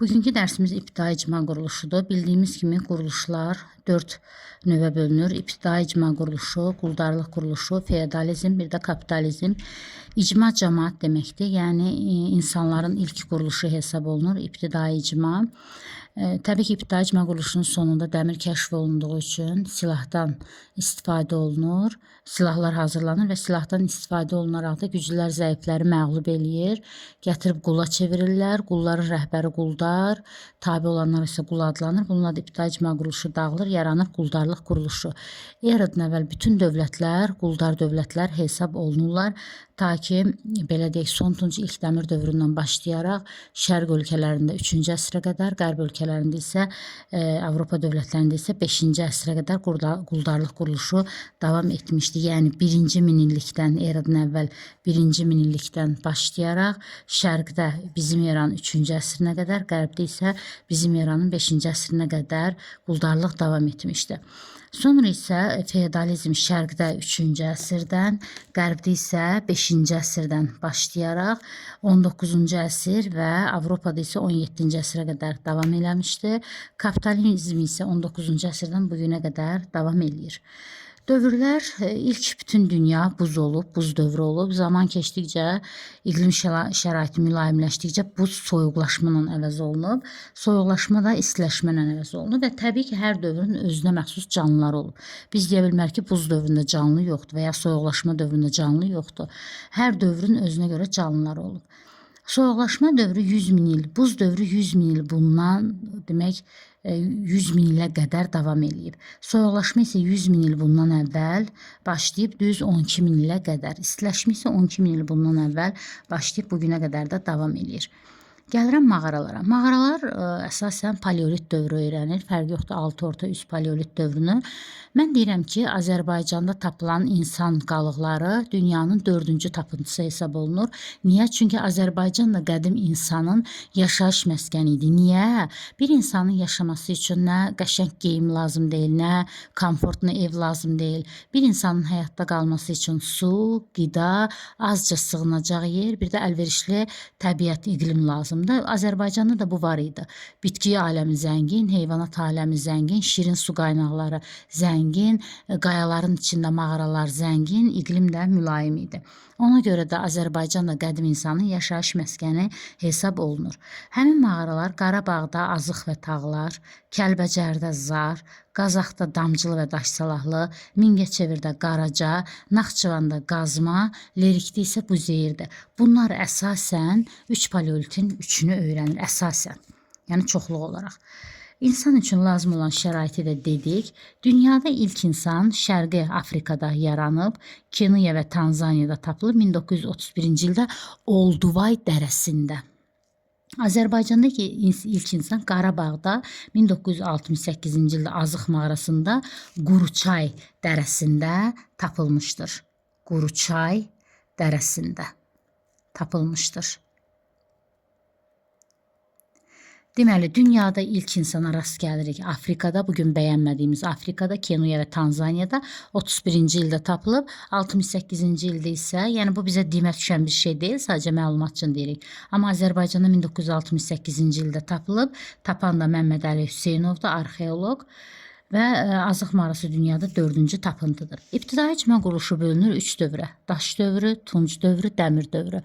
Bugünkü dərsimiz ibtidai icma quruluşudur. Bildiyimiz kimi quruluşlar 4 növə bölünür. İbtidai icma quruluşu, quldarlıq quruluşu, feodalizm, bir də kapitalizm. İcma cəmaət deməkdir. Yəni insanların ilk quruluşu hesab olunur ibtidai icma. Təbii ki, ibtidai icma quruluşunun sonunda dəmir kəşf olunduğu üçün silahdan istifadə olunur. Silahlar hazırlanır və silahdan istifadə olunaraq da güclülər zəifləri məğlub eləyir. Gətirib qula çevirirlər. Qulların rəhbəri quldar, tabi olanlar isə qul adlanır. Bununla da ibtidai icma quruluşu dağılır, yaranır quldarlıq quruluşu. Eradan əvvəl bütün dövlətlər quldar dövlətlər hesab olunurlar. Ta ki, belə deyək, son Tunc ilk dəmir dövründən başlayaraq şərq ölkələrində 3-cü əsrə qədər, qərb ölkələrində isə Avropa dövlətlərində isə 5-ci əsrə qədər quldarlıq quruluşu davam etmişdi. Yəni 1-ci minillikdən, eradan əvvəl 1-ci minillikdən başlayaraq şərqdə bizim eranın 3-cü əsrinə qədər, qərbdə isə bizim eranın 5-ci əsrinə qədər quldarlıq davam etmişdi. Sonra isə feodalizm şərqdə 3-cü əsrdən, qərbdə isə 5-ci əsrdən başlayaraq 19-cu əsr və Avropada isə 17-ci əsrə qədər davam eləmişdi. Kapitalizm isə 19-cu əsrdən bugünə qədər davam eləyir. Dövrlər ilk bütün dünya buz olub, buz dövrü olub. Zaman keçdikcə, iqlim şəraiti mülayimləşdikcə buz soyuqlaşma ilə əvəz olunub. Soyuqlaşma da istiləşmə ilə əvəz olunub və təbii ki, hər dövrün özünə məxsus canlıları olub. Biz deyə bilmərik ki, buz dövründə canlı yoxdur və ya soyuqlaşma dövründə canlı yoxdur. Hər dövrün özünə görə canlıları olub. Soyuqlaşma dövrü 100 min il, buz dövrü 100 min il bundan demək 100 min ilə qədər davam eləyib. Soyuqlaşma isə 100 min il bundan əvvəl başlayıb düz 12 min ilə qədər. İstiləşmə isə 12 min il bundan əvvəl başlayıb bugünə qədər də davam eləyir. Gəlirəm mağaralara. Mağaralar əsasən paleolit dövrü öyrənir. Fərqi yoxdur, altı orta üst paleolit dövrünü. Mən deyirəm ki, Azərbaycanda tapılan insan qalıqları dünyanın 4-cü tapıntısı hesab olunur. Niyə? Çünki Azərbaycan da qədim insanın yaşayış məskəni idi. Niyə? Bir insanın yaşaması üçün nə qəşəng geyim lazım deyil, nə komfortlu ev lazım deyil. Bir insanın həyatda qalması üçün su, qida, azca sığınacaq yer, bir də əlverişli təbiət, iqlim lazımdır. Azərbaycanda da bu var idi. Bitki aləmi zəngin, heyvanat aləmi zəngin, şirin su qaynaqları zəngin, qayaların içində mağaralar zəngin, iqlim də mülayim idi. Ona görə də Azərbaycan da qədim insanın yaşayış məskəni hesab olunur. Həmin mağaralar Qarabağda Azıq və Tağlar, Kəlbəcərdə Zar, Qazaxda Damcılı və Daşsalahlı, Mingəçevirdə Qaraca, Naxçıvanda Qazma, Lerikdə isə Buzeyirdir. Bunlar əsasən 3 paleolitin 3-ünü öyrənir, əsasən, yəni çoxluq olaraq. İnsan üçün lazım olan şəraiti də dedik. Dünyada ilk insan Şərqi Afrikada yaranıb, Keniya və Tanzaniyada tapılıb 1931-ci ildə Olduvay dərəsində. Azərbaycandakı ilk insan Qarabağda 1968-ci ildə Azıq mağarasında Quruçay dərəsində tapılmışdır. Quruçay dərəsində tapılmışdır. Deməli, dünyada ilk insana rast gəlirik Afrikada, bugün bəyənmədiyimiz Afrikada, Keniya və Tanzaniyada 31-ci ildə tapılıb, 68-ci ildə isə, yəni bu bizə demə düşən bir şey deyil, sadəcə məlumat üçün deyirik. Amma Azərbaycanda 1968-ci ildə tapılıb, tapan da Məmməd Əli Hüseynovdur, arxeoloq. Və Azıq mağarası dünyada 4-cü tapıntıdır. İbtidai icma quruluşu bölünür 3 dövrə. Daş dövrü, tunc dövrü, dəmir dövrü.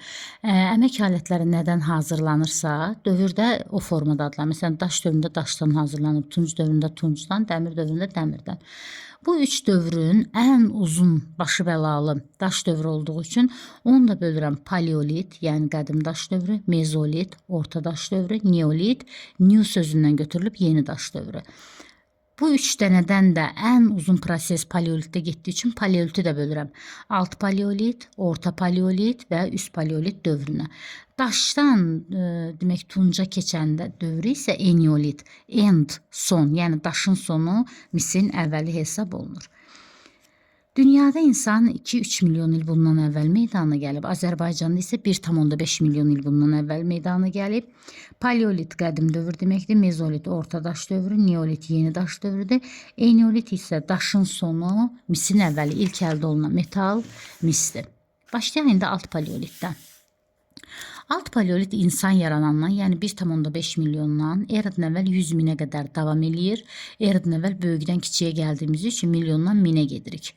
Əmək alətləri nədən hazırlanırsa, dövrdə o formada adlanır. Məsələn, daş dövründə daşdan hazırlanıb, tunc dövründə tuncdan, dəmir dövründə dəmirdən. Bu 3 dövrün ən uzun başı bəlalı daş dövrü olduğu üçün onu da bölürəm paleolit, yəni qədim daş dövrü, mezolit, orta daş dövrü, neolit, new sözündən götürülüb yeni daş dövrü. Bu 3 dənədən də ən uzun proses paleolitdə getdiyi üçün paleoliti də bölürəm. Alt paleolit, orta paleolit və üst paleolit dövrünə. Daşdan demək tunca keçəndə dövrü isə eneolit, end, son, yəni daşın sonu, misin əvvəli hesab olunur. Dünyada insan 2-3 milyon il bundan əvvəl meydana gəlib. Azərbaycanda isə 1,5 milyon il bundan əvvəl meydana gəlib. Paleolit qədim dövr deməkdir, mezolit orta daş dövrü, neolit yeni daş dövrüdür. Eneolit isə daşın sonu, misin əvvəli ilk əldə olunan metal, misdir. Başlayaq indi alt paleolitdən. Alt paleolit insan yaranandan, yəni 1,5 milyondan eradan əvvəl 100 minə qədər davam eləyir. Eradan əvvəl böyükdən kiçiyə gəldiyimiz üçün milyondan minə gedirik.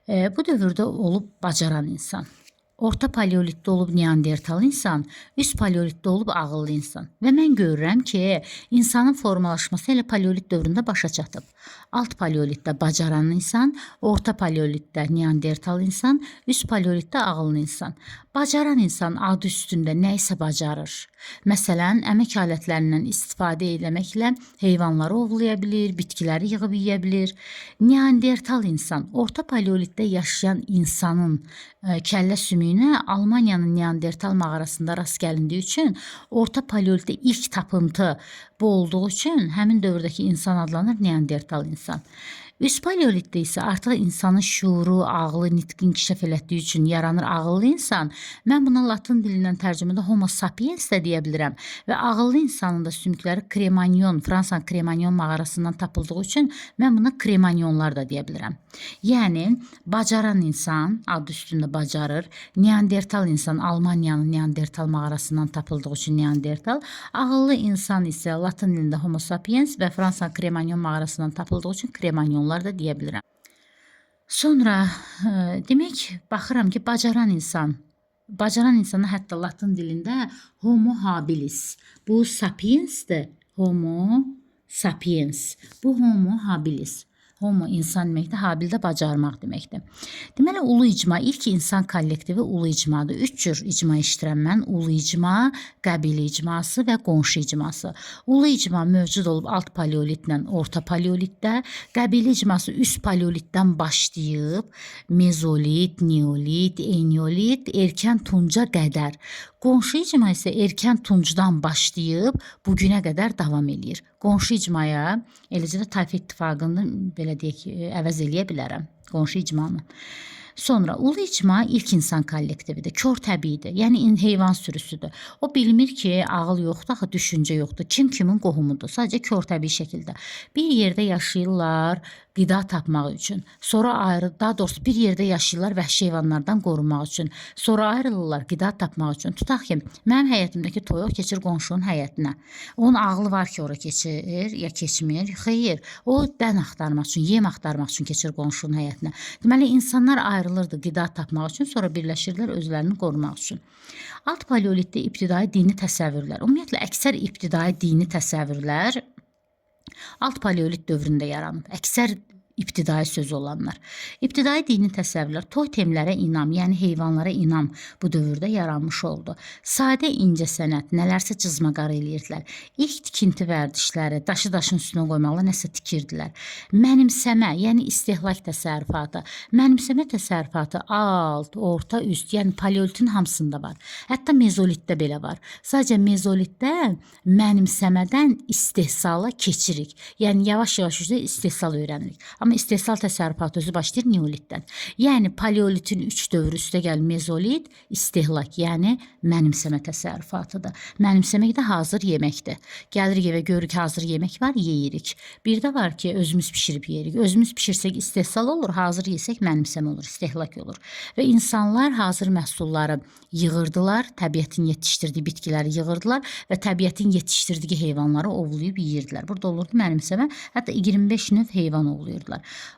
Bu dövrdə olub bacaran insan. Orta paleolitdə olub neandertal insan, üst paleolitdə olub ağıllı insan. Və mən görürəm ki, insanın formalaşması elə paleolit dövründə başa çatıb. Alt paleolitdə bacaran insan, orta paleolitdə neandertal insan, üst paleolitdə ağıllı insan. Bacaran insan adı üstündə nə isə bacarır. Məsələn, əmək alətlərindən istifadə etməklə heyvanları ovlaya bilir, bitkiləri yığıb yeyə bilir. Neandertal insan, orta paleolitdə yaşayan insanın kəllə sümüyünə Almaniyanın Neandertal mağarasında rast gəlindiyi üçün orta paleolitdə ilk tapıntı bu olduğu üçün həmin dövrdəki insan adlanır Neandertal insan. Üst paleolitdə isə artıq insanın şuuru, ağlı, nitqi inkişaf etdiyi üçün yaranır ağıllı insan. Mən buna latın dilindən tərcümədə Homo sapiens də deyə bilirəm və ağıllı insanın da sümükləri Cremagnon, Fransanın Cremagnon mağarasından tapıldığı üçün mən buna Cremagnonlar da deyə bilirəm. Yəni bacaran insan adı üstündə bacarır. Neandertal insan Almaniyanın Neandertal mağarasından tapıldığı üçün Neandertal, ağıllı insan isə latın dilində Homo sapiens və Fransanın Cremagnon mağarasından tapıldığı üçün Cremagnonlar da deyə bilirəm. Sonra demək baxıram ki, bacaran insana hətta latın dilində Homo habilis. Bu sapiensdir. Homo sapiens. Bu Homo habilis. Homo insan deməkdir, habil də bacarmaq deməkdir. Deməli, ulu icma, ilk insan kollektivi ulu icmadır. 3 cür icma iştirəm mən. Ulu icma, qəbilə icması və qonşu icması. Ulu icma mövcud olub alt paleolitlə orta paleolitdə, qəbilə icması üst paleolitdən başlayıb mezolit, neolit, eneolit, erkən tunca qədər. Qonşu icma isə erkən tuncdan başlayıb bugünə qədər davam eləyir. Qonşu icmaya, eləcə də tayfa ittifaqını belə deyək, əvəz eləyə bilərəm. Qonşu icmanı. Sonra ulu icma ilk insan kollektividir, kör təbiidir, yəni heyvan sürüsüdür. O bilmir ki, ağıl yoxdur, axı düşüncə yoxdur, kim kimin qohumudur, sadəcə kör təbii şəkildə. Bir yerdə yaşayırlar qida tapmaq üçün, sonra daha doğrusu bir yerdə yaşayırlar vəhşi heyvanlardan qorunmaq üçün, sonra ayrılırlar qida tapmaq üçün. Tutaq ki, mənim həyətimdəki toyuq keçir qonşunun həyətinə. Onun ağlı var ki, ora keçir, ya keçmir, xeyr, o dən axtarmaq üçün, yem axtarmaq üçün keçir qonşunun həyətinə. Deməli, insanlar ayrılırdı qida tapmaq üçün, sonra birləşirlər özlərini qorumaq üçün. Alt paleolitdə ibtidai dini təsəvvürlər, ümumiyyətlə əksər ibtidai dini təsəvvürlər alt paleolit dövründə yaranıb. Əksər ibtidai sözü olanlar. İbtidai dini təsəvvürlər, totemlərə inam, yəni heyvanlara inam bu dövrdə yaranmış oldu. Sadə incə sənət, nələrsə cızmaqar eləyirdilər. İlk tikinti vərdişləri, daşın üstünə qoymaqla nəsə tikirdilər. Mənimsəmə, yəni istehlak təsərrüfatı. Mənimsəmə təsərrüfatı alt, orta, üst, yəni paleolitin hamısında var. Hətta mezolitdə belə var. Sadəcə mezolitdə mənimsəmədən istehsala keçirik. Yəni yavaş-yavaş istehsal öyrənirik. Amma istehsal təsərrüfatı özü başlayır neolitdən. Yəni paleolitin 3 dövrü üstə gəl mezolit, istehlak, yəni mənimsəmə təsərrüfatıdır. Mənimsəmək də hazır yeməkdir. Gəlirik evə görürük hazır yemək var, yeyirik. Bir də var ki, özümüz pişirib yeyirik. Özümüz pişirsək istehsal olur, hazır yesək mənimsəmə olur, istehlak olur. Və insanlar hazır məhsulları yığırdılar, təbiətin yetişdirdiyi bitkiləri yığırdılar və təbiətin yetişdirdiyi heyvanları ovlayıb yeyirdilər. Burada olurdu mənimsəmə, hətta 25 növ heyvan ovlayırdılar.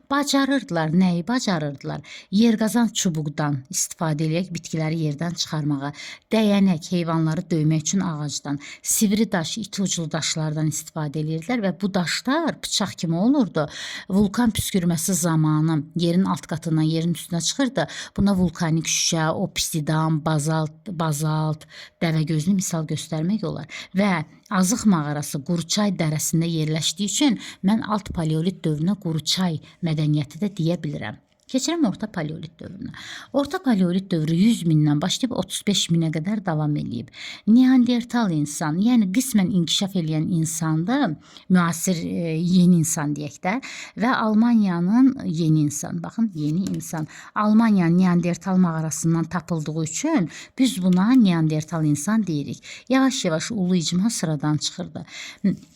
Bacarırdılar, nəyi bacarırdılar? Yerqazan çubuqdan istifadə edərək bitkiləri yerdən çıxarmağa, dəyənək, heyvanları döymək üçün ağacdan, sivri daş, iti uclu daşlardan istifadə edirdilər və bu daşlar bıçaq kimi olurdu. Vulkan püskürməsi zamanı yerin alt qatından yerin üstünə çıxırdı. Buna vulkanik şüşə, obsidian, bazalt, dəvəgözlü misal göstərmək olar. Və Azıq mağarası Quruçay dərəsində yerləşdiyi üçün mən alt paleolit dövrünə Quruçay mədəniyyəti də deyə bilirəm. Keçirəm orta paleolit dövrünə. Orta paleolit dövrü 100 mindən başlayıb 35 minə qədər davam eləyib. Neandertal insan, yəni qismən inkişaf edən insandır, müasir yeni insan deyək də və Almaniyanın yeni insan, baxın yeni insan, Almaniyanın Neandertal mağarasından tapıldığı üçün biz buna Neandertal insan deyirik. Yavaş-yavaş ulu icma sıradan çıxırdı.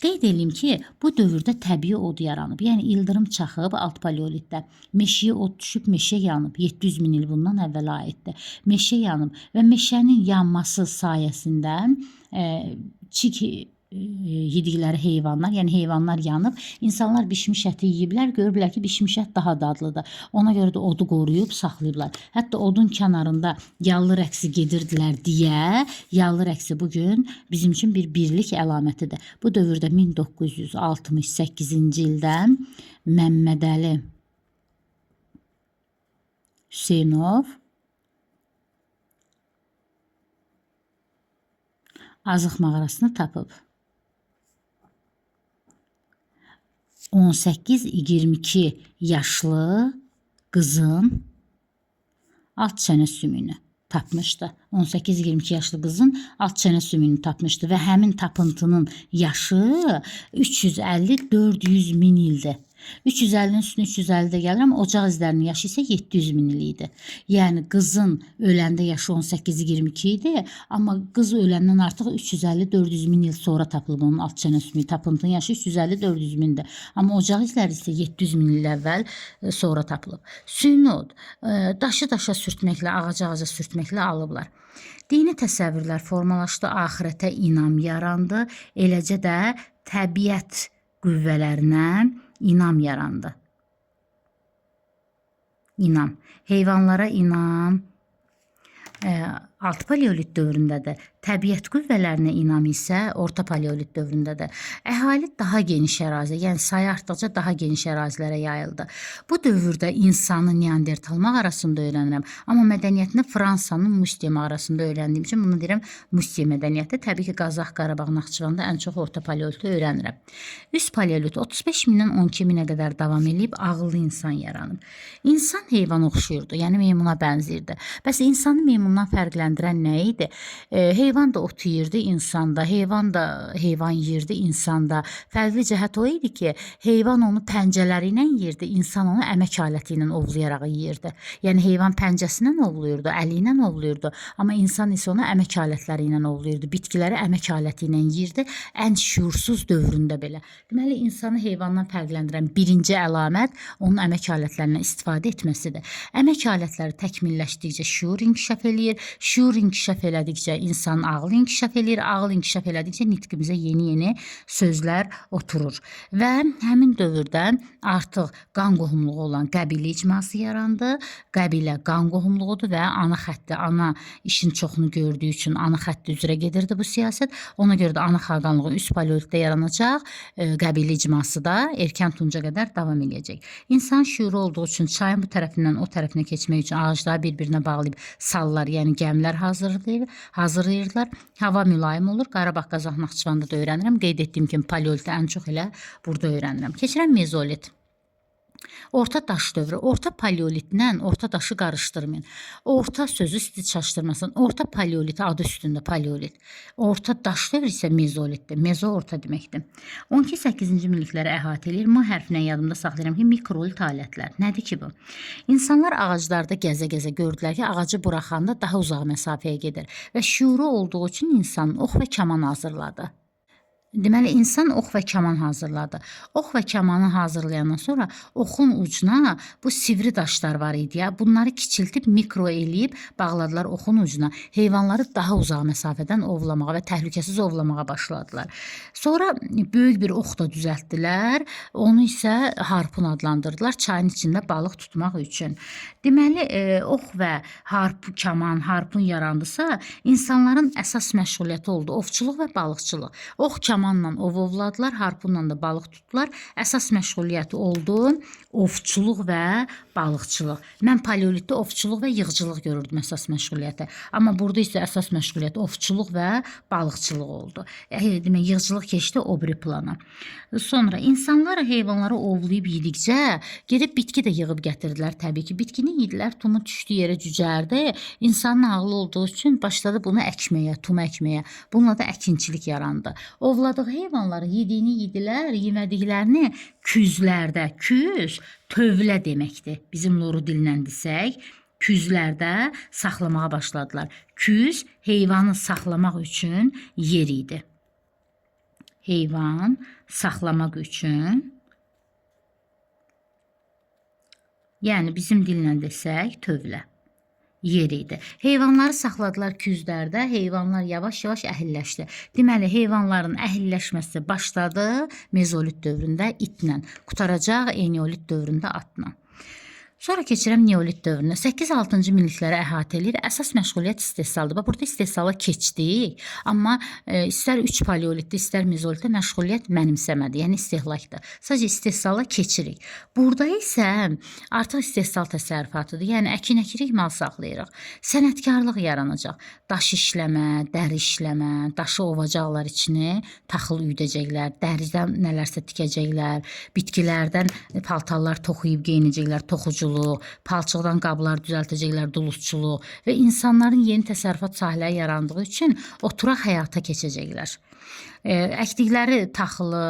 Qeyd edeyim ki, bu dövrdə təbii od yaranıb, yəni ildırım çaxıb alt paleolitdə, meşəyə od düşüb, meşə yanıb. 700 min il bundan əvvəl aiddir. Meşə yanıb və meşənin yanması sayəsində çiğ yedikləri heyvanlar, yəni heyvanlar yanıb, insanlar bişmiş əti yeyiblər, görüblər ki, bişmiş ət daha dadlıdır. Ona görə də odu qoruyub saxlayıblar. Hətta odun kənarında yallı rəqsi gedirdilər deyə, yallı rəqsi bugün bizim üçün bir birlik əlamətidir. Bu dövrdə 1968-ci ildə Məmmədəli Hüseynov Azıq mağarasını tapıb. 18-22 yaşlı qızın alt çənə sümüyünü tapmışdı. 18-22 yaşlı qızın alt çənə sümüyünü tapmışdı və həmin tapıntının yaşı 350-400 min ildir. 350-nin üstünə 350 də gəlir, amma ocaq izlərinin yaşı isə 700 min il idi. Yəni qızın öləndə yaşı 18-22 idi, amma qız öləndən artıq 350-400 min il sonra tapılıb onun alt çənə sümüyü. Tapıntının yaşı 350-400 mindir. Amma ocaq izləri isə 700 min il əvvəl sonra tapılıb. Süni od daşı-daşa sürtməklə, ağaca sürtməklə alıblar. Dini təsəvvürlər formalaşdı, axirətə inam yarandı, eləcə də təbiət qüvvələrinə inam yarandı. İnam. Heyvanlara inam alt paleolit dövründədir. Təbiət qüvvələrinə inam isə orta paleolit dövründədir. Əhali daha geniş ərazi, yəni sayı artdıqca daha geniş ərazilərə yayıldı. Bu dövrdə insanı Neandertal mağarasında öyrənirəm. Amma mədəniyyətini Fransanın Mustiye mağarasında öyrəndiyim üçün bunu deyirəm Mustiye mədəniyyəti. Təbii ki, Qazax, Qarabağ, Naxçıvanda ən çox orta paleoliti öyrənirəm. Üst paleolit 35 mindən 12 minə qədər davam edib ağıllı insan yaranıb. İnsan heyvana oxşuyurdu, yəni meymuna bənzirdi. Bəs insanı meymundan fərqləndirən nə idi? Heyvan da ot yeyirdi, insan da, heyvan da heyvan yeyirdi, insan da. Fərqli cəhət o idi ki, heyvan onu pəncələri ilə yeyirdi, insan onu əmək aləti ilə ovlayaraq yeyirdi. Yəni heyvan pəncəsindən ovluyurdu, əli ilə ovluyurdu, amma insan isə onu əmək alətləri ilə ovluyurdu, bitkiləri əmək aləti ilə yeyirdi, ən şüursuz dövründə belə. Deməli, insanı heyvandan fərqləndirən birinci əlamət onun əmək alətlərindən istifadə etməsidir. Əmək alətləri təkmilləşdikcə şuur inkişaf eləyir, şuur inkişaf elədikcə insanın ağlı inkişaf eləyir, ağıl inkişaf elədikcə nitqimizə yeni sözlər oturur. Və həmin dövrdə artıq qan qohumluğu olan qəbilə icması yarandı. Qəbilə qan qohumluğudur və ana xətti, ana işin çoxunu gördüyü üçün ana xətti üzrə gedirdi bu siyasət. Ona görə də ana xaqanlığı üst paleolitdə yaranacaq, qəbilə icması da erkən tunca qədər davam edəcək. İnsan şüuru olduğu üçün çayın bu tərəfindən o tərəfinə keçmək üçün ağacları bir-birinə bağlayıb sallar, yəni gəmilər hazırlayırdılar. Hava mülayim olur. Qarabağ, Qazax, Naxçıvanda da öyrənirəm. Qeyd etdiyim kimi paleoliti ən çox elə burada öyrənirəm. Keçirəm mezolit. Orta daş dövrü. Orta paleolitlə orta daşı qarışdırmayın. Orta sözü sizi çaşdırmasın. Orta paleolit adı üstündə paleolit. Orta daş dövrü isə mezolitdir. Mezo orta deməkdir. 12-8-ci minlikləri əhatə edir. M hərfinə yadımda saxlayıram ki, mikrolit alətlər. Nədir ki bu? İnsanlar ağaclarda gəzə-gəzə gördülər ki, ağacı buraxanda daha uzaq məsafəyə gedir və şüuru olduğu üçün insan ox və kaman hazırladı. Deməli, insan ox və kaman hazırladı. Ox və kamanı hazırlayandan sonra oxun ucuna bu sivri daşlar var idi ya. Bunları kiçiltib mikro eləyib bağladılar oxun ucuna. Heyvanları daha uzaq məsafədən ovlamağa və təhlükəsiz ovlamağa başladılar. Sonra böyük bir ox da düzəltdilər. Onu isə harpun adlandırdılar çayın içində balıq tutmaq üçün. Deməli, ox və kaman, harpun yarandısa, insanların əsas məşğuliyyəti oldu ovçuluq və balıqçılıq. Ox, kamanla ov ovladılar, harpunla da balıq tutdular. Əsas məşğuliyyəti oldu ovçuluq və balıqçılıq. Mən paleolitdə ovçuluq və yığcılıq görürdüm əsas məşğuliyyəti. Amma burada isə əsas məşğuliyyət ovçuluq və balıqçılıq oldu. Demək, yığcılıq keçdi o biri plana. Sonra insanlar heyvanları ovlayıb yedikcə gedib bitki də yığıb gətirdilər təbii ki. Bitkini yedilər, tumu düşdü yerə cücərdi. İnsanın ağlı olduğu üçün başladı bunu əkməyə, tum əkməyə. Bununla da əkinçilik yarandı. Ovladığı heyvanları yediyini yedilər, yemədiklərini küzlərdə, küz tövlə deməkdir. Bizim loru dillə desək, küzlərdə saxlamağa başladılar. Küz heyvanı saxlamaq üçün yer idi. Heyvan saxlamaq üçün Yəni bizim dillə desək tövlə yer idi. Heyvanları saxladılar küzlərdə, heyvanlar yavaş-yavaş əhilləşdi. Deməli, heyvanların əhilləşməsi başladı mezolit dövründə itlə, qutaracaq eneolit dövründə atla. Sonra keçirəm neolit dövrünə. 8-6-cı minillikləri əhatə edir. Əsas məşğuliyyət istehsaldır. Burada istehsala keçdik, amma istər 3 paleolitdə, istər mezolitdə məşğuliyyət mənimsəmədi, yəni istehlakdır. Sadəcə istehsala keçirik. Burada isə artıq istehsal təsərrüfatıdır. Yəni əkin əkirik, mal saxlayırıq. Sənətkarlıq yaranacaq. Daş işləmə, dəri işləmə, daşı ovacaqlar içini, taxıl üydəcəklər, dəridən nələrsə tikəcəklər, bitkilərdən paltarlar toxuyub geyinəcəklər, toxuculuq, palçıqdan qablar düzəltəcəklər, dulusçuluq və insanların yeni təsərrüfat sahələri yarandığı üçün oturaq həyata keçəcəklər. Əkdikləri taxılı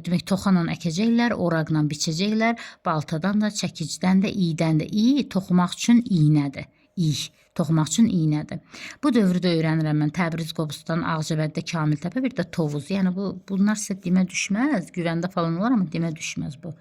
demək toxanla əkəcəklər, oraqla biçəcəklər, baltadan da, çəkicdən də, iydən də. İy toxumaq üçün iynədir. İy toxumaq üçün iynədir. Bu dövrü də öyrənirəm mən. Təbriz, Qobustan, Ağcabəddə, Kamiltəpə, bir də Tovuz. Yəni bunlar sizə demə düşməz. Güvəndə falan olar, amma demə düşməz bu.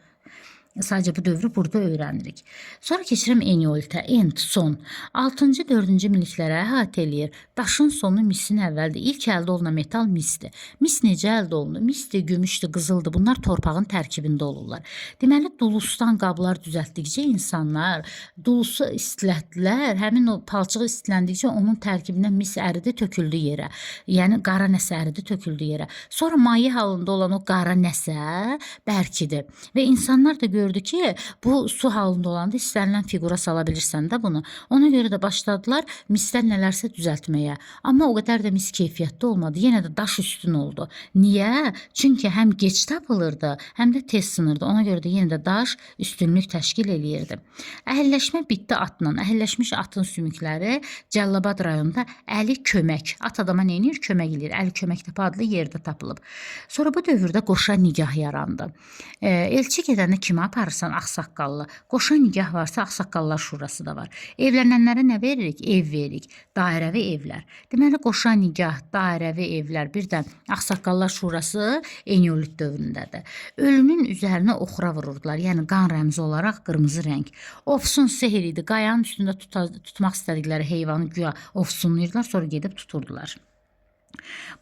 Sadəcə bu dövrü burada öyrənirik. Sonra keçirəm eneolitə. End, son. 6-cı, 4-cü minilliklərə əhatə eləyir. Daşın sonu misin əvvəldir. İlk əldə olunan metal misdir. Mis necə əldə olunur? Misdir, gümüşdür, qızıldır. Bunlar torpağın tərkibində olurlar. Deməli, dulusdan qablar düzəltdikcə insanlar dulusu istilətdilər. Həmin o palçığı istiləndikcə onun tərkibindən mis əridi, töküldü yerə. Yəni qara nəsə əridi, töküldü yerə. Sonra maye halında olan o qara nəsə bərkidir. Və insanlar da gördü ki, bu su halında olanda istənilən figura sala bilirsən də bunu. Ona görə də başladılar misdən nələrsə düzəltməyə. Amma o qədər də mis keyfiyyətli olmadı. Yenə də daş üstün oldu. Niyə? Çünki həm geç tapılırdı, həm də tez sınırdı. Ona görə də yenə də daş üstünlük təşkil eləyirdi. Əhilləşmə bitdi atla. Əhilləşmiş atın sümükləri Cəllabad rayonunda Əli Kömək. At adama nə edir? Kömək eləyir. Əli Köməktəpə adlı yerdə tapılıb. Sonra bu dövrdə qoşa nigah yarandı. Elçi gedəndə kimə aparırsan? Ağsaqqallı. Qoşa nigah varsa Ağsaqqallar Şurası da var. Evlənənlərə nə veririk? Ev veririk. Dairəvi evlər. Deməli, qoşa nigah, dairəvi evlər, bir də Ağsaqqallar Şurası eneolit dövründədir. Ölünün üzərinə oxra vururdular. Yəni qan rəmzi olaraq qırmızı rəng. Ofsun sehr idi. Qayanın üstündə tutmaq istədikləri heyvanı güya ofsunlayırdılar, sonra gedib tuturdular.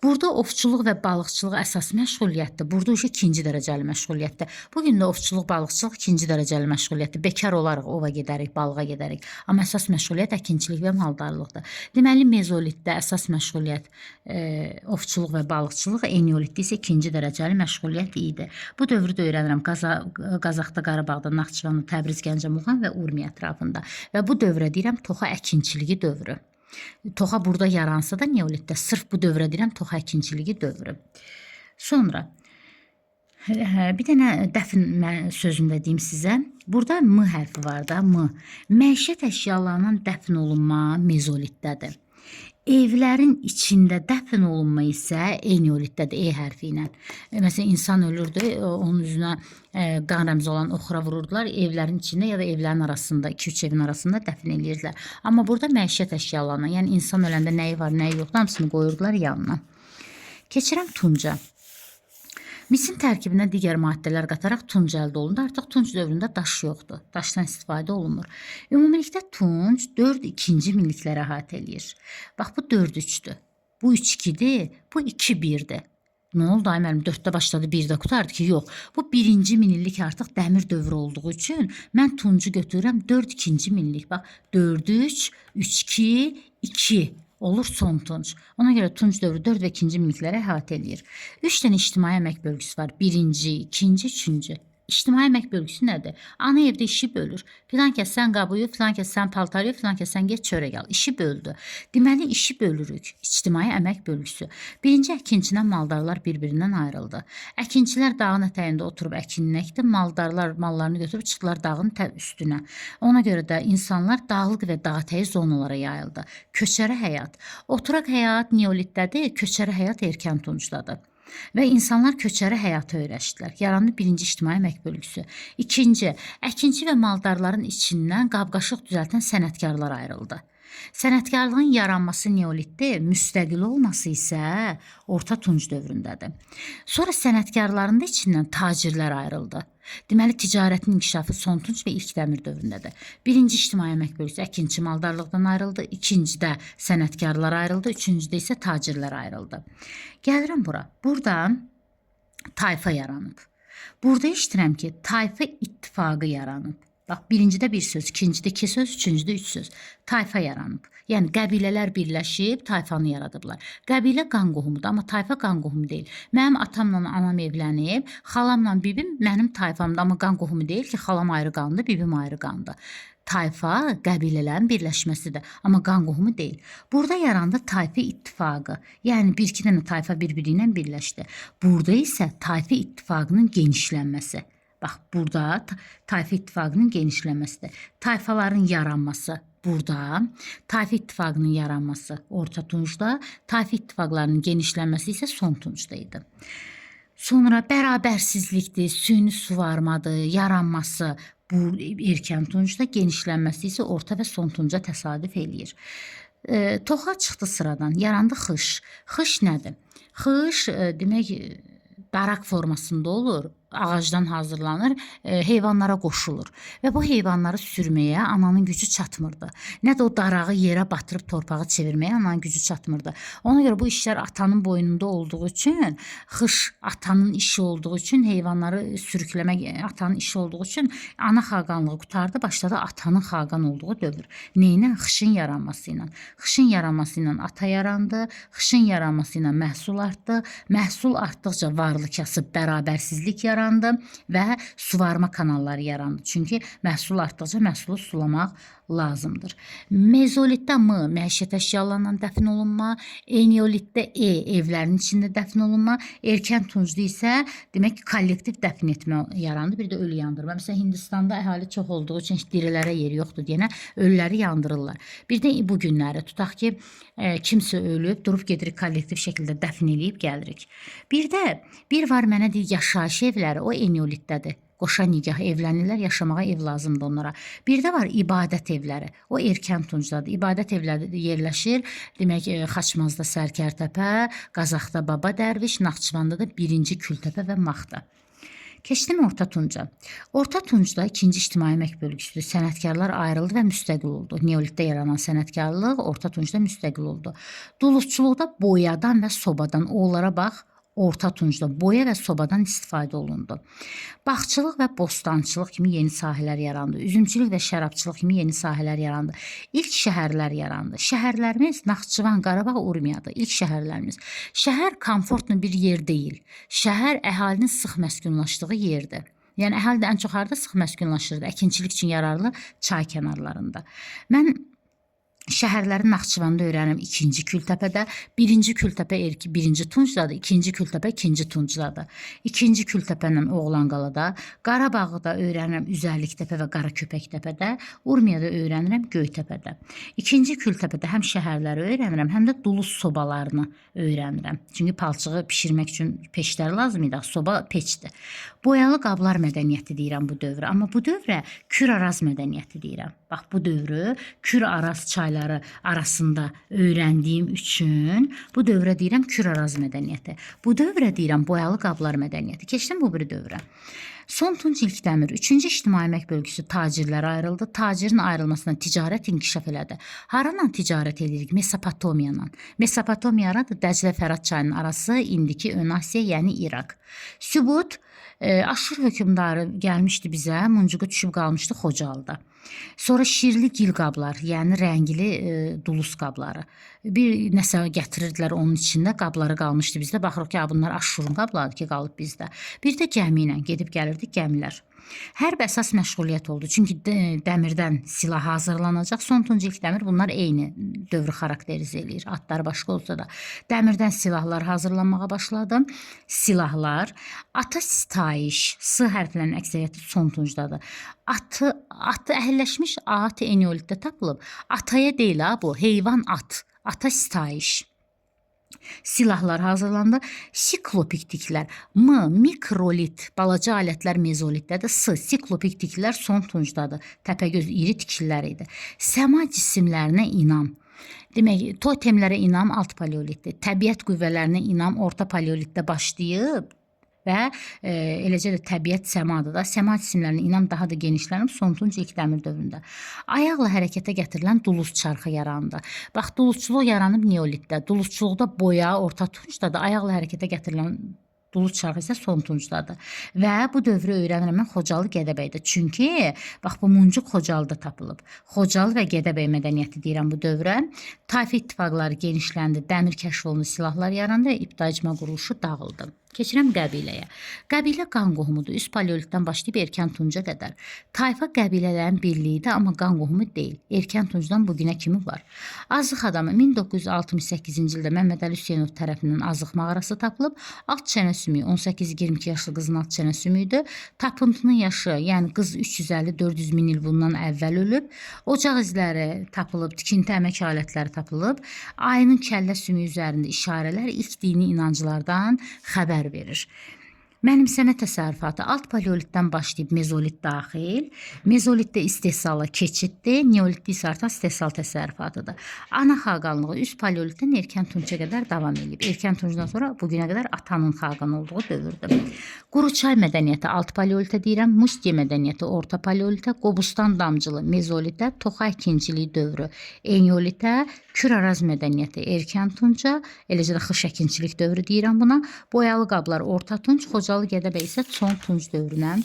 Burada ovçuluq və balıqçılıq əsas məşğuliyyətdir. Burada ikinci dərəcəli məşğuliyyətdir. Bugün də ovçuluq, balıqçılıq ikinci dərəcəli məşğuliyyətdir. Bekar olaraq ova gedərik, balığa gedərik. Amma əsas məşğuliyyət əkinçilik və maldarlıqdır. Deməli, mezolitdə əsas məşğuliyyət ovçuluq və balıqçılıq, eneolitdə isə ikinci dərəcəli məşğuliyyət idi. Bu dövrü də öyrənirəm Qazaxda, Qarabağda, Naxçıvanda, Təbriz, Gəncə, Muğan və Urmiya ətrafında. Və bu dövrə deyirəm toxa əkinçiliyi dövrü. Toxa burada yaransa da neolitdə sırf bu dövrə deyirəm toxa əkinçiliyi dövrü. Sonra bir dənə dəfn sözündə deyim sizə. Burada M hərfi var da, M. Məişət əşyalarının dəfn olunma mezolitdədir. Evlərin içində dəfn olunma isə eneolitdədir, E hərfi ilə. Məsələn, insan ölürdü, onun üzünə qan rəmzi olan oxra vururdular. Evlərin içində ya da evlərin arasında, 2-3 evin arasında dəfn edirdilər. Amma burada məişət əşyalarına, yəni insan öləndə nəyi var, nəyi yoxdur, hamısını qoyurdular yanına. Keçirəm tunca. Misin tərkibinə digər maddələr qataraq tunc əldə olundu. Artıq tunc dövründə daş yoxdur. Daşdan istifadə olunmur. Ümumilikdə tunc 4 ikinci minilliklərə əhatə eləyir. Bax, bu 4-3-dür. Bu 3-2-dir, bu 2-1-dir. Nə oldu ay müəllim? 4-də başladı, 1-də qutardı ki, yox. Bu 1-ci minillik artıq dəmir dövrü olduğu üçün mən tuncu götürürəm 4 ikinci minillik. Bax, 4-3, 3-2, 2 olur son tunc. Ona görə tunc dövrü 4 və 2-ci minilliklərə əhatə eləyir. 3 dənə ictimai əmək bölgüsü var. 1-ci, 2-ci, 3-cü. İctimai əmək bölgüsü nədir? Ana evdə işi bölür. Filan kəs sən qabı yu, filan kəs sən paltarı yu, filan kəs sən get çörək al. İşi böldü. Deməli, işi bölürük. İctimai əmək bölgüsü. Birinci əkinçidən maldarlar bir-birindən ayrıldı. Əkinçilər dağın ətəyində oturub əkinləkdir. Maldarlar mallarını götürüb çıxdılar dağın üstünə. Ona görə də insanlar dağlıq və dağətəyi zonalara yayıldı. Köçəri həyat. Oturaq həyat neolitdədir, köçəri həyat erkən tuncdadır. Və insanlar köçəri həyatı öyrəşdilər. Yarandı birinci ictimai əmək bölgüsü. İkinci, əkinçi və maldarların içindən qab-qaşıq düzəltən sənətkarlar ayrıldı. Sənətkarlığın yaranması neolitdə, müstəqil olması isə orta tunc dövründədir. Sonra sənətkarların da içindən tacirlər ayrıldı. Deməli, ticarətin inkişafı son tunc və ilk dəmir dövründədir. Birinci ictimai əmək bölgüsü əkinçi maldarlıqdan ayrıldı, ikincidə sənətkarlar ayrıldı, üçüncüdə isə tacirlər ayrıldı. Gəlirəm bura. Burada tayfa yaranıb. Burada iştirəm ki, tayfa ittifaqı yaranıb. Bax, birincidə bir söz, ikincidə iki söz, üçüncüdə üç söz. Tayfa yaranıb. Yəni, qəbilələr birləşib tayfanı yaradıblar. Qəbilə qan qohumudur, amma tayfa qan qohumu deyil. Mənim atamla anam evlənib, xalamla bibim mənim tayfamda, amma qan qohumu deyil ki, xalam ayrı qandı, bibim ayrı qandı. Tayfa qəbilələrin birləşməsidir, amma qan qohumu deyil. Burada yarandı tayfa ittifaqı. Yəni, bir-iki dənə tayfa bir-biri ilə birləşdi. Burada isə tayfa ittifaqının genişlənməsi. Bax, burada tayfa ittifaqının genişlənməsidir. Tayfaların yaranması burada, tayfa ittifaqının yaranması orta tuncda, tayfa ittifaqlarının genişlənməsi isə son tuncda idi. Sonra bərabərsizlikdir, süni suvarmadır, yaranması bu erkən tuncda, genişlənməsi isə orta və son tunca təsadüf eləyir. Toxa çıxdı sıradan, yarandı xış. Xış nədir? Xış demək daraq formasında olur, ağacdan hazırlanır, heyvanlara qoşulur və bu heyvanları sürməyə ananın gücü çatmırdı. Nə də o darağı yerə batırıb torpağı çevirməyə ananın gücü çatmırdı. Ona görə bu işlər atanın boynunda olduğu üçün, xış atanın işi olduğu üçün, heyvanları sürükləmək atanın işi olduğu üçün ana xaqanlığı qutardı, başladı atanın xaqan olduğu dövr. Neylə? Xışın yaranması ilə. Xışın yaranması ilə ata yarandı, xışın yaranması ilə məhsul artdı, məhsul artdıqca varlı kasıb bərabərsizlik yarandı və suvarma kanalları yarandı. Çünki məhsul artdıqca məhsulu sulamaq lazımdır. Mezolitdə M məişət əşyalarla dəfn olunma, eneolitdə E evlərin içində dəfn olunma, erkən tuncda isə demək ki, kollektiv dəfn etmə yarandı, bir də ölü yandırma. Məsələn, Hindistanda əhali çox olduğu üçün dirilərə yer yoxdur deyənə ölüləri yandırırlar. Bir də bu günləri tutaq ki, kimsə ölüb, durub gedirik kollektiv şəkildə dəfn eləyib gəlirik. Bir var mənə deyir, yaşayış evləri, o eneolitdədir. Qoşa nigah evlənirlər, yaşamağa ev lazımdır onlara. Bir də var ibadət evləri. O erkən tuncdadır. İbadət evləri yerləşir. Demək, Xaçmazda Sərkərtəpə, Qazaxda Baba Dərviş, Naxçıvanda da 1-ci Kültəpə və Maxda. Keçdim orta tunca. Orta tuncda ikinci ictimai əmək bölgüsüdür. Sənətkarlar ayrıldı və müstəqil oldu. Neolitdə yaranan sənətkarlıq orta tuncda müstəqil oldu. Duluzçuluqda boyadan və sobadan, onlara bax, orta tuncda boya və sobadan istifadə olundu. Bağçılıq və bostançılıq kimi yeni sahələr yarandı. Üzümçülük və şərabçılıq kimi yeni sahələr yarandı. İlk şəhərlər yarandı. Şəhərlərimiz Naxçıvan, Qarabağ, Urmiyadır. İlk şəhərlərimiz. Şəhər komfortlu bir yer deyil. Şəhər əhalinin sıx məskunlaşdığı yerdir. Yəni, əhali də ən çox harda sıx məskunlaşırdı? Əkinçilik üçün yararlı çay kənarlarında. Mən şəhərləri Naxçıvanda öyrənirəm 2-ci Kültəpədə, 1-ci Kültəpə 1-ci tuncdadır, 2-ci Kültəpə 2-ci tuncdadır. 2-ci Kültəpənin Oğlanqalada, Qarabağda öyrənirəm Üzərliktəpə və Qaraköpəkdəpədə, Urmiyada öyrənirəm Göytəpədə. 2-ci Kültəpədə həm şəhərləri öyrənirəm, həm də duluz sobalarını öyrənirəm. Çünki palçığı bişirmək üçün peşlər lazım idi, soba peçdir. Boyalı qablar mədəniyyəti deyirəm bu dövrə, amma bu dövrə Kür-Araz mədəniyyəti deyirəm. Bax, bu dövrü Kür-Araz çayları arasında öyrəndiyim üçün bu dövrə deyirəm Kür-Araz mədəniyyəti. Bu dövrə deyirəm boyalı qablar mədəniyyəti. Keçdim bu bir dövrə. Son tunc ilk dəmir, 3-cü ictimai əmək bölgüsü tacirlər ayrıldı. Tacirin ayrılmasından ticarət inkişaf elədi. Haranla ticarət edirik? Mesopotamiyanla. Mesopotamiya aradır Dəclə Fərat çayının arası, indiki Ön Asiya, yəni İraq. Sübut, Aşur hökmdarı gəlmişdi bizə, muncuqu düşüb qalmışdı Xocalıda. Sonra şirli gil qablar, yəni rəngli duluz qabları. Bir nəsə gətirirdilər onun içində, qabları qalmışdı bizdə. Baxırıq ki, bunlar Aşurun qabları ki, qalıb bizdə. Bir də gəmi ilə gedib gəlirdik gəmilər. Hərb əsas məşğuliyyət oldu. Çünki dəmirdən silah hazırlanacaq. Son tunc ilk dəmir bunlar eyni dövrü xarakterizə eləyir. Atlar başqa olsa da. Dəmirdən silahlar hazırlanmağa başladı. Silahlar, ata sitayiş, S hərflərinin əksəriyyəti son tuncdadır. Atı əhəlləşmiş at eneolitdə tapılıb. Ataya deyil ha bu, heyvan at. Ata sitayiş. Silahlar hazırlandı. Siklopiktiklər, M mikrolit, balaca alətlər mezolitdədir. S siklopiktiklər son tuncdadır. Təpəgöz iri tikillər idi. Səma cisimlərinə inam. Demək, totemlərə inam alt paleolitdir. Təbiət qüvvələrinə inam orta paleolitdə başlayıb və eləcə də təbiət səmadır da. Səma cisimlərinin inam daha da genişlənib son tunc ilk dəmir dövründə. Ayaqla hərəkətə gətirilən duluz çarxı yarandı. Bax, duluzçuluq yaranıb neolitdə. Duluzçuluqda boya, orta tuncda da ayaqla hərəkətə gətirilən duluz çarxı isə son tuncdadır. Və bu dövrü öyrənirəm mən Xocalı Gədəbəydə. Çünki bax bu muncuq Xocalıda tapılıb. Xocalı və Gədəbəy mədəniyyəti deyirəm bu dövrə. Tayfa ittifaqları genişləndi, dəmir kəşf olundu, silahlar yarandı, ibtidai icma quruluşu dağıldı. Keçirəm qəbiləyə. Qəbilə qan qohumudur. Üst paleolitdən başlayıb erkən tunca qədər. Tayfa qəbilələrin birliyidir, amma qan qohumu deyil. Erkən tuncdan bugünə kimi var. Azıq adamı 1968-ci ildə Məmməd Əli Hüseynov tərəfindən Azıq mağarası tapılıb. Alt çənə sümüyü 18-22 yaşlı qızın alt çənə sümüyüdür. Tapıntının yaşı, yəni qız 350-400 min il bundan əvvəl ölüb. Ocaq izləri tapılıb, tikinti əmək alətləri tapılıb. Ayının kəllə sümüyü üzərində işarələr ilk dini inanclardan xəbər verir. Mənimsəmə təsərrüfatı alt paleolitdən başlayıb mezolit daxil, mezolitdə istehsala keçiddir, neolitdə isə artan istehsal təsərrüfatıdır. Ana xaqanlığı üst paleolitdən erkən tunca qədər davam edib. Erkən tuncdan sonra bugünə qədər atanın xaqan olduğu dövrdür. Quruçay mədəniyyəti alt paleolitə deyirəm, Mustiye mədəniyyəti orta paleolitə, Qobustan damcılı mezolitə, Toxay əkinçiliyi dövrü eneolitə, Kür-Araz mədəniyyəti erkən tunca, eləcə də xış əkinçilik dövrü deyirəm buna, boyalı qablar orta tunc, Xocalı Gədəbəy isə son tunc dövrünə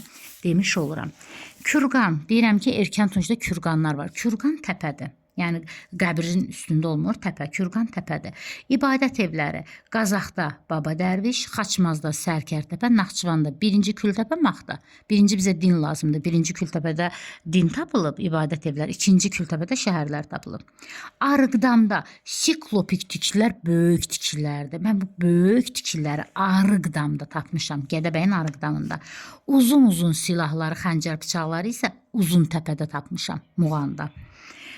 demiş oluram. Kürqan, deyirəm ki, erkən tuncda kürqanlar var. Kürqan təpədir. Yəni qəbrin üstündə olmur, təpə, kürqan təpədir. İbadət evləri Qazaxda Baba Dərviş, Xaçmazda Sərkərtəpə, Naxçıvanda 1-ci Kültəpə Maxda. Birinci bizə din lazımdır. 1-ci Kültəpədə din tapılıb, ibadət evləri. 2-ci Kültəpədə şəhərlər tapılıb. Arıqdamda siklopik tikilər böyük tikirlərdir. Mən bu böyük tikirləri Arıqdamda tapmışam, Gədəbəyin Arıqdamında. Uzun silahları, xəncər bıçaqları isə Uzun təpədə tapmışam, Muğanda.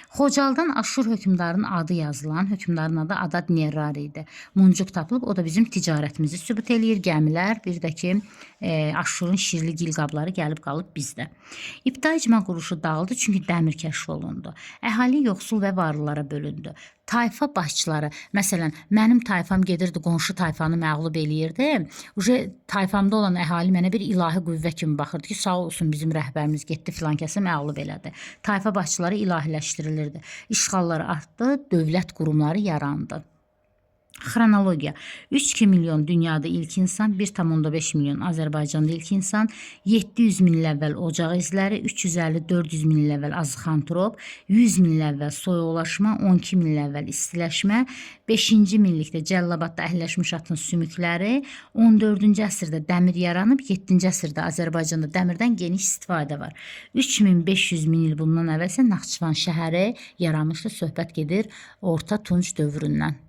Xocalıdan Aşur hökmdarının adı yazılan, hökmdarın adı Adad Nerrari idi. Muncuq tapılıb, o da bizim ticarətimizi sübut eləyir. Gəmilər, bir də ki, Aşurun şirli gil qabları gəlib qalıb bizdə. İbtidai icma quruluşu dağıldı, çünki dəmir kəşf olundu. Əhali yoxsul və varlılara bölündü. Tayfa başçıları, məsələn, mənim tayfam gedirdi, qonşu tayfanı məğlub eləyirdi. Tayfamda olan əhali mənə bir ilahi qüvvə kimi baxırdı ki, sağ olsun bizim rəhbərimiz getdi filan kəsi məğlub elədi. Tayfa başçıları ilahiləşdirilirdi. İşğallar artdı, dövlət qurumları yarandı. Xronologiya. 3-2 milyon dünyada ilk insan, 1,5 milyon Azərbaycanda ilk insan, 700 min il əvvəl ocaq izləri, 350-400 min il əvvəl azıxantrop, 100 min il əvvəl soyuqlaşma, 12 min il əvvəl istiləşmə, 5-ci minlikdə Cəllabadda əhəlləşmiş atın sümükləri, 14-cü əsrdə dəmir yaranıb, 7-ci əsrdə Azərbaycanda dəmirdən geniş istifadə var. 3500 min il bundan əvvəl isə Naxçıvan şəhəri yaranmışdı, söhbət gedir Orta Tunc dövründən.